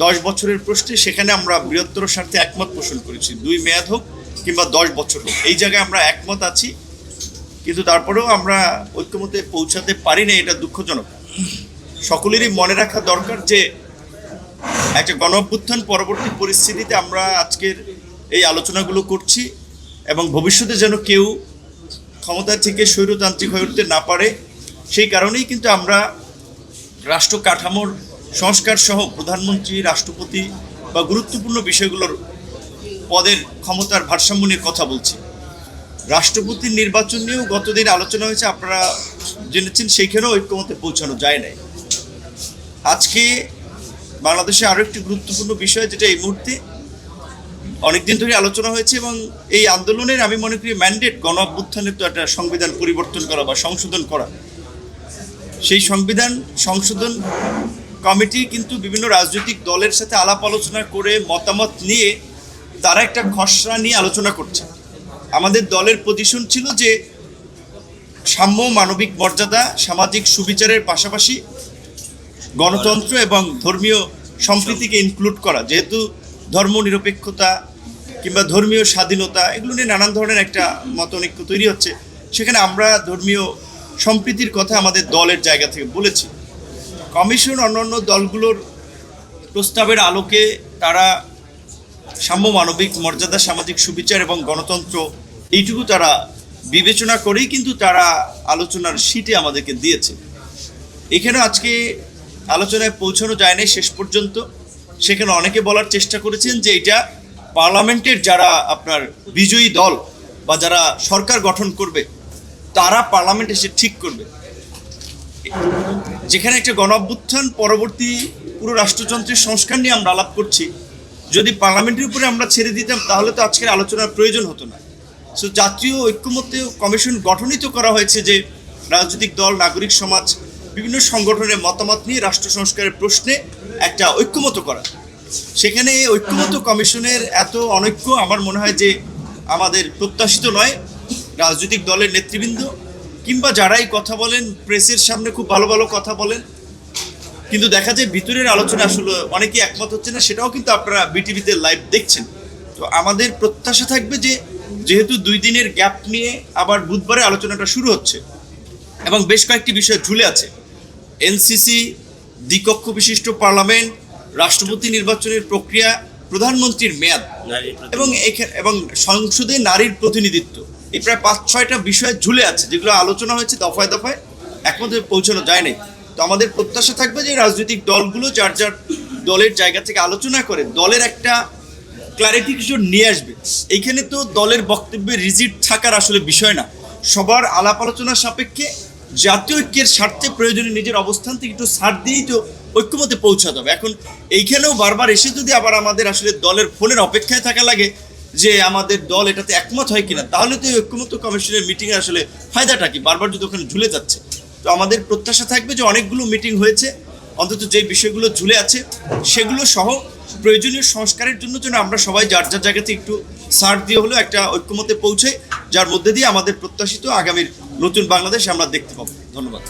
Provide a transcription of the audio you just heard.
10 বছরের প্রশ্নে সেখানে আমরা বৃহত্তর স্বার্থে একমত পোষণ করেছি, 2 মেয়াদ হোক কিংবা 10 বছর হোক, এই জায়গায় আমরা একমত আছি। কিন্তু তারপরেও আমরা ঐক্যমতে পৌঁছাতে পারি না, এটা দুঃখজনক। সকলেরই মনে রাখা দরকার যে একটা গণ অভ্যুত্থান পরবর্তী পরিস্থিতিতে আমরা আজকের এই আলোচনাগুলো করছি এবং ভবিষ্যতে যেন কেউ ক্ষমতা থেকে স্বৈরতান্ত্রিক হয়ে উঠতে না পারে, সেই কারণেই কিন্তু আমরা রাষ্ট্র কাঠামোর সংস্কার সহ প্রধানমন্ত্রী, রাষ্ট্রপতি বা গুরুত্বপূর্ণ বিষয়গুলোর পদের ক্ষমতার ভারসাম্য নিয়ে কথা বলছি। রাষ্ট্রপতির নির্বাচন নিয়েও গতদিন আলোচনা হয়েছে, আপনারা জেনেছেন, সেইখানেও ঐক্যমতে পৌঁছানো যায় নাই। আজকে বাংলাদেশে আরও একটি গুরুত্বপূর্ণ বিষয়, যেটা এই মুহূর্তে অনেকদিন ধরে আলোচনা হয়েছে এবং এই আন্দোলনের আমি মনে করি ম্যান্ডেট গণ অভ্যুত্থানের তো একটা সংবিধান পরিবর্তন করা বা সংশোধন করা। সেই সংবিধান সংশোধন কমিটি কিন্তু বিভিন্ন রাজনৈতিক দলের সাথে আলাপ আলোচনা করে মতামত নিয়ে তারা একটা খসড়া নিয়ে আলোচনা করছে। আমাদের দলের পজিশন ছিল যে সাম্য, মানবিক মর্যাদা, সামাজিক সুবিচারের পাশাপাশি গণতন্ত্র এবং ধর্মীয় সম্প্রীতিকে ইনক্লুড করা, যেহেতু ধর্ম নিরপেক্ষতা কিংবা ধর্মীয় স্বাধীনতা এগুলো নিয়ে নানান ধরনের একটা মতনৈক্য তৈরি হচ্ছে, সেখানে আমরা ধর্মীয় সম্প্রীতির কথা আমাদের দলের জায়গা থেকে বলেছি। কমিশন অন্যান্য দলগুলোর প্রস্তাবের আলোকে তারা সাম্য, মানবিক মর্যাদা, সামাজিক সুবিচার এবং গণতন্ত্র এইটুকু তারা বিবেচনা করেই কিন্তু তারা আলোচনার শীটে আমাদেরকে দিয়েছে। এখানে আজকে আলোচনায় পৌঁছানো যায় নাই শেষ পর্যন্ত। সেখানে অনেকে বলার চেষ্টা করেছেন যে এটা পার্লামেন্টের যারা আপনার বিজয়ী দল বা যারা সরকার গঠন করবে তারা পার্লামেন্ট এসে ঠিক করবে। যেখানে একটা গণ অভ্যুত্থান পরবর্তী পুরো রাষ্ট্রযন্ত্রের সংস্কার নিয়ে আমরা আলাপ করছি, যদি পার্লামেন্টের উপরে আমরা ছেড়ে দিতাম তাহলে তো আজকের আলোচনার প্রয়োজন হতো না। সো জাতীয় ঐক্যমত্যে কমিশন গঠনই তো করা হয়েছে যে রাজনৈতিক দল, নাগরিক সমাজ, বিভিন্ন সংগঠনের মতামত নিয়ে রাষ্ট্র সংস্কারের প্রশ্নে একটা ঐক্যমত করা। সেখানে ঐক্যমত কমিশনের এত অনৈক্য আমার মনে হয় যে আমাদের প্রত্যাশিত নয়। রাজনৈতিক দলের নেতৃবৃন্দ কিংবা যারাই কথা বলেন, প্রেসের সামনে খুব ভালো ভালো কথা বলেন, কিন্তু দেখা যায় ভিতরের আলোচনা আসলে অনেকেই একমত হচ্ছে না, সেটাও কিন্তু আপনারা বিটিভিতে লাইভ দেখছেন। তো আমাদের প্রত্যাশা থাকবে যে যেহেতু 2 দিনের গ্যাপ নিয়ে আবার বুধবারে আলোচনাটা শুরু হচ্ছে এবং বেশ কয়েকটি বিষয় ঝুলে আছে, এনসিসি, দ্বিকক্ষ বিশিষ্ট পার্লামেন্ট, রাষ্ট্রপতি নির্বাচনের প্রক্রিয়া, প্রধানমন্ত্রীর মেয়াদ এবং সংসদে নারীর প্রতিনিধিত্ব, এই প্রায় 5-6টা বিষয় ঝুলে আছে যেগুলো আলোচনা হয়েছে দফায় দফায়, একমতে পৌঁছানো যায় নাই। তো আমাদের প্রত্যাশা থাকবে যে রাজনৈতিক দলগুলো যার যার দলের জায়গা থেকে আলোচনা করে দলের একটা ক্লারিফিকেশন নিয়ে আসবে। এইখানে তো দলের বক্তব্যে রিজিড থাকার আসলে বিষয় না, সবার আলাপ আলোচনার সাপেক্ষে জাতীয় ঐক্যের স্বার্থে প্রয়োজনে নিজের অবস্থান থেকে একটু ছাড় দিয়েই তো ঐক্যমতে পৌঁছাতে হবে। এখন এইখানেও বারবার এসে যদি আবার আমাদের আসলে দলের ফোনের অপেক্ষায় থাকা লাগে যে আমাদের দল এটাতে একমত হয় কিনা, তাহলে তো এই ঐক্যমত্য কমিশনের মিটিংয়ে আসলে ফায়দাটা কি, বারবার যদি ওখানে ঝুলে যাচ্ছে। তো আমাদের প্রত্যাশা থাকবে যে অনেকগুলো মিটিং হয়েছে, অন্তত যে বিষয়গুলো ঝুলে আছে সেগুলো সহ প্রয়োজনীয় সংস্কারের জন্য যেন আমরা সবাই যার যার জায়গাতে একটু ছাড় দিয়ে হলেও একটা ঐক্যমতে পৌঁছাই, যার মধ্যে দিয়ে আমাদের প্রত্যাশিত আগামীর নতুন বাংলাদেশ আমরা দেখতে পাবো। ধন্যবাদ।